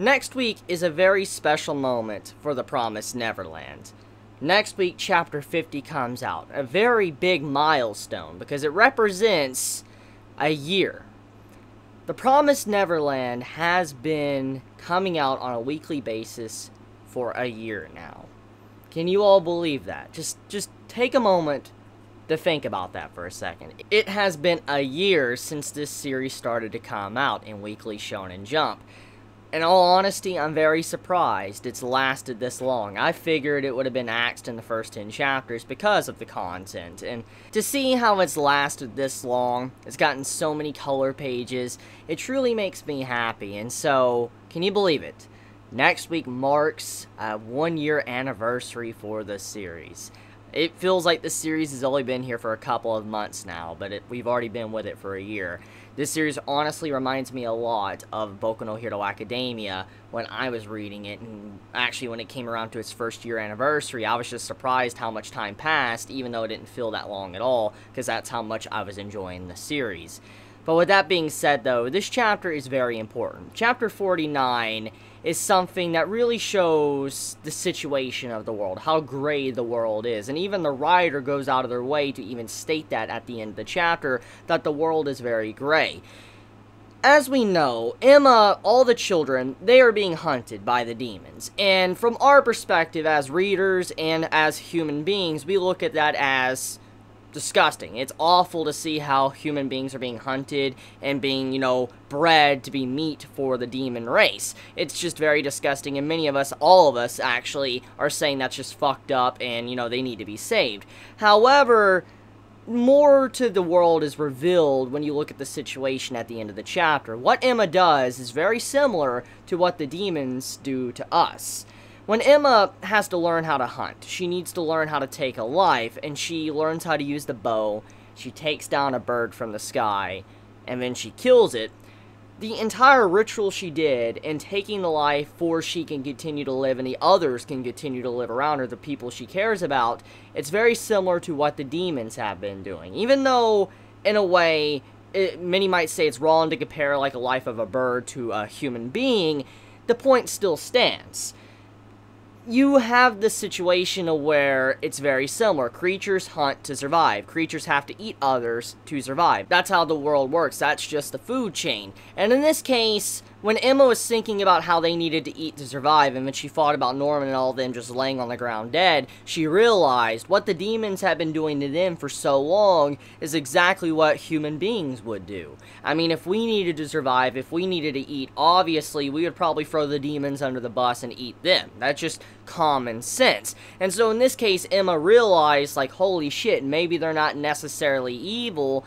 Next week is a very special moment for the Promised Neverland. Next week, Chapter 50 comes out. A very big milestone, because it represents a year. The Promised Neverland has been coming out on a weekly basis for a year now. Can you all believe that? Just take a moment to think about that for a second. It has been a year since this series started to come out in Weekly Shonen Jump. In all honesty, I'm very surprised it's lasted this long. I figured it would have been axed in the first 10 chapters because of the content. And to see how it's lasted this long, it's gotten so many color pages, it truly makes me happy. And so, can you believe it? Next week marks a 1-year anniversary for the series. It feels like this series has only been here for a couple of months now, but we've already been with it for a year. This series honestly reminds me a lot of Boku no Hero Academia when I was reading it, and actually when it came around to its first year anniversary, I was just surprised how much time passed, even though it didn't feel that long at all, because that's how much I was enjoying the series. But with that being said, though, this chapter is very important. Chapter 49 is something that really shows the situation of the world, how gray the world is, and even the writer goes out of their way to even state that at the end of the chapter, that the world is very gray. As we know, Emma, all the children, they are being hunted by the demons, and from our perspective as readers and as human beings, we look at that as disgusting. It's awful to see how human beings are being hunted and being, bred to be meat for the demon race. It's just very disgusting, and many of us, all of us actually, are saying that's just fucked up and, they need to be saved. However, more to the world is revealed when you look at the situation at the end of the chapter. What Emma does is very similar to what the demons do to us. When Emma has to learn how to hunt, she needs to learn how to take a life, and she learns how to use the bow. She takes down a bird from the sky, and then she kills it. The entire ritual she did in taking the life for she can continue to live and the others can continue to live around her, the people she cares about, it's very similar to what the demons have been doing. Even though, in a way, many might say it's wrong to compare like a life of a bird to a human being, the point still stands. You have this situation where it's very similar. Creatures hunt to survive. Creatures have to eat others to survive. That's how the world works. That's just the food chain. And in this case, when Emma was thinking about how they needed to eat to survive, and when she thought about Norman and all of them just laying on the ground dead, she realized what the demons have been doing to them for so long is exactly what human beings would do. I mean, if we needed to survive, if we needed to eat, obviously we would probably throw the demons under the bus and eat them. That's just common sense. And so in this case, Emma realized, like, holy shit, maybe they're not necessarily evil,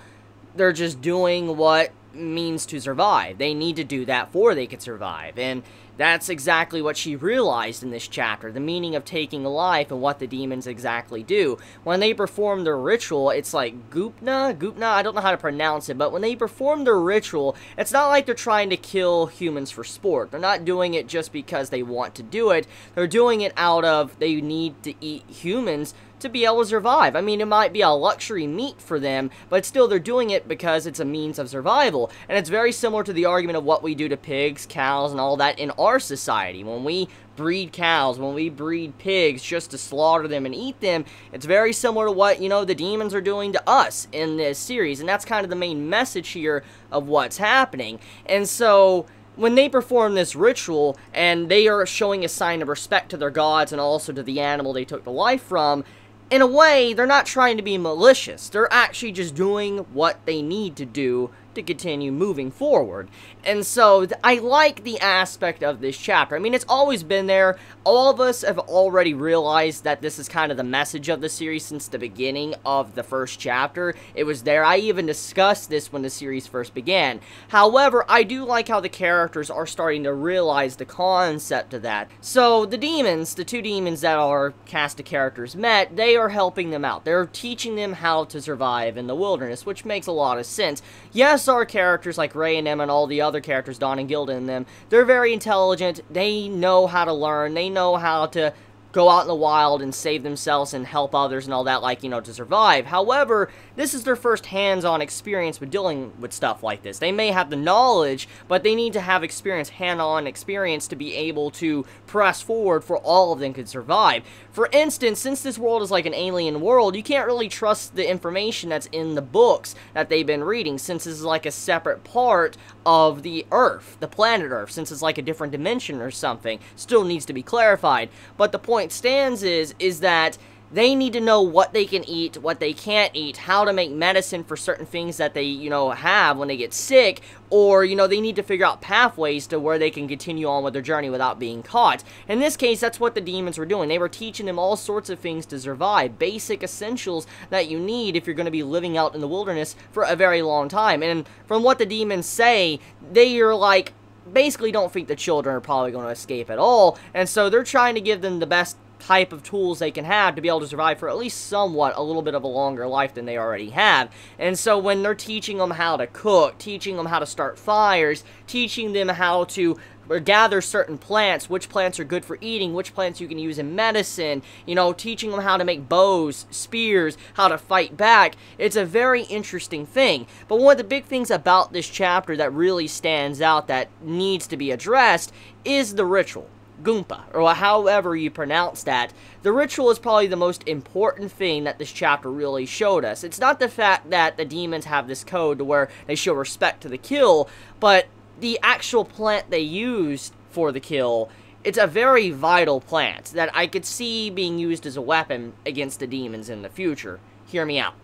they're just doing what means to survive. They need to do that before they could survive, and that's exactly what she realized in this chapter, the meaning of taking a life and what the demons exactly do. When they perform their ritual, it's like Gupna, I don't know how to pronounce it, but when they perform their ritual, it's not like they're trying to kill humans for sport. They're not doing it just because they want to do it. They're doing it out of they need to eat humans to be able to survive. I mean, it might be a luxury meat for them, but still they're doing it because it's a means of survival. And it's very similar to the argument of what we do to pigs, cows, and all that in our society. When we breed cows, when we breed pigs just to slaughter them and eat them, it's very similar to what, the demons are doing to us in this series. And that's kind of the main message here of what's happening. And so when they perform this ritual, and they are showing a sign of respect to their gods and also to the animal they took the life from, in a way, they're not trying to be malicious. They're actually just doing what they need to do to continue moving forward. And so, I like the aspect of this chapter. I mean, it's always been there. All of us have already realized that this is kind of the message of the series since the beginning of the first chapter. It was there. I even discussed this when the series first began. However, I do like how the characters are starting to realize the concept of that. So, the demons, the two demons that our cast of characters met, they are helping them out. They're teaching them how to survive in the wilderness, which makes a lot of sense. Yes, our characters like Ray and Emma and all the other characters, Dawn and Gilda and them, they're very intelligent, they know how to learn, they know how to go out in the wild and save themselves and help others and all that, like, you know, to survive. However, this is their first hands-on experience with dealing with stuff like this. They may have the knowledge, but they need to have experience, hand-on experience, to be able to press forward for all of them could survive. For instance, since this world is like an alien world, you can't really trust the information that's in the books that they've been reading, since this is like a separate part of the Earth, the planet Earth, since it's like a different dimension or something. Still needs to be clarified. But the point stands is that they need to know what they can eat, what they can't eat, how to make medicine for certain things that they, you know, have when they get sick, or, you know, they need to figure out pathways to where they can continue on with their journey without being caught. In this case, that's what the demons were doing. They were teaching them all sorts of things to survive, basic essentials that you need if you're going to be living out in the wilderness for a very long time. And from what the demons say, they are like, basically don't think the children are probably going to escape at all, and so they're trying to give them the best type of tools they can have to be able to survive for at least somewhat a little bit of a longer life than they already have. And so when they're teaching them how to cook, teaching them how to start fires, teaching them how to gather certain plants, which plants are good for eating, which plants you can use in medicine, you know, teaching them how to make bows, spears, how to fight back, it's a very interesting thing. But one of the big things about this chapter that really stands out that needs to be addressed is the ritual. Goompa, or however you pronounce that. The ritual is probably the most important thing that this chapter really showed us. It's not the fact that the demons have this code to where they show respect to the kill, but the actual plant they used for the kill. It's a very vital plant that I could see being used as a weapon against the demons in the future. Hear me out.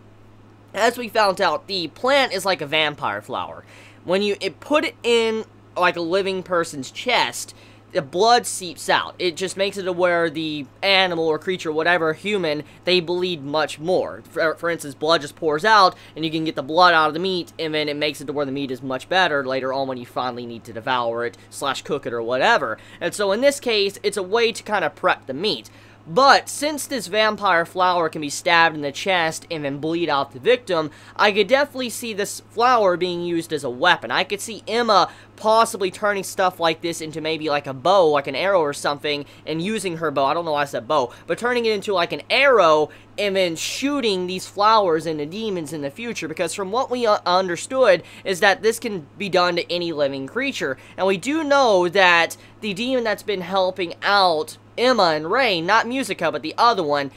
As we found out, the plant is like a vampire flower. When you put it in like a living person's chest, the blood seeps out. It just makes it to where the animal or creature, whatever, human, they bleed much more. For instance, blood just pours out, and you can get the blood out of the meat, and then it makes it to where the meat is much better later on when you finally need to devour it, / cook it, or whatever. And so in this case, it's a way to kind of prep the meat. But since this vampire flower can be stabbed in the chest and then bleed out the victim, I could definitely see this flower being used as a weapon. I could see Emma possibly turning stuff like this into maybe like a bow, like an arrow or something, and using her bow, I don't know why I said bow, but turning it into like an arrow and then shooting these flowers into demons in the future, because from what we understood is that this can be done to any living creature. And we do know that the demon that's been helping out Emma and Ray, not Musica, but the other one,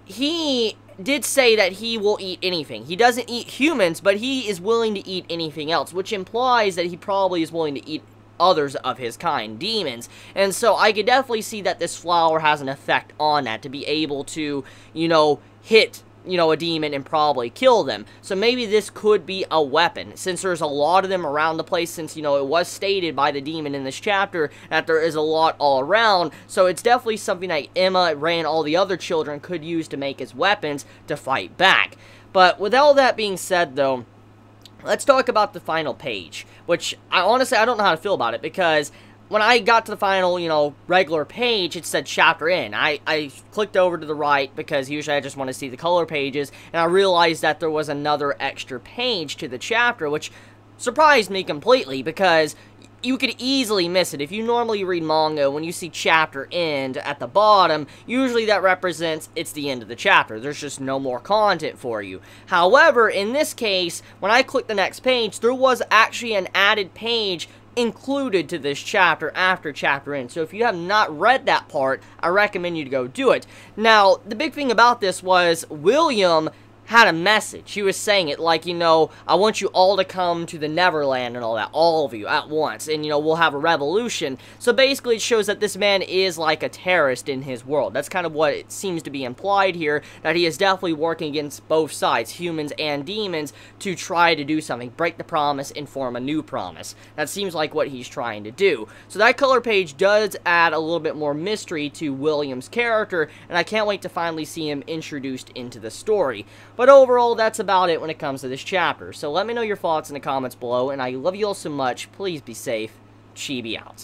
he did say that he will eat anything. He doesn't eat humans, but he is willing to eat anything else, which implies that he probably is willing to eat others of his kind, demons. And so I could definitely see that this flower has an effect on that, to be able to, you know, hit, you know, a demon and probably kill them. So maybe this could be a weapon, since there's a lot of them around the place, since, you know, it was stated by the demon in this chapter that there is a lot all around. So it's definitely something that Emma, Ray, and all the other children could use to make as weapons to fight back. But with all that being said, though, let's talk about the final page, which I honestly don't know how to feel about it, because when I got to the final, you know, regular page, it said chapter in. I clicked over to the right, because usually I just want to see the color pages, and I realized that there was another extra page to the chapter, which surprised me completely, because you could easily miss it. If you normally read manga, when you see chapter end at the bottom, usually that represents it's the end of the chapter. There's just no more content for you. However, in this case, when I clicked the next page, there was actually an added page included to this chapter after chapter end. So if you have not read that part, I recommend you to go do it. Now, the big thing about this was William had a message. He was saying it like, you know, I want you all to come to the Neverland and all that, all of you at once, and, you know, we'll have a revolution. So basically it shows that this man is like a terrorist in his world. That's kind of what it seems to be implied here, that he is definitely working against both sides, humans and demons, to try to do something, break the promise and form a new promise. That seems like what he's trying to do. So that color page does add a little bit more mystery to William's character, and I can't wait to finally see him introduced into the story. But overall, that's about it when it comes to this chapter. So let me know your thoughts in the comments below, and I love you all so much. Please be safe. Chibi out.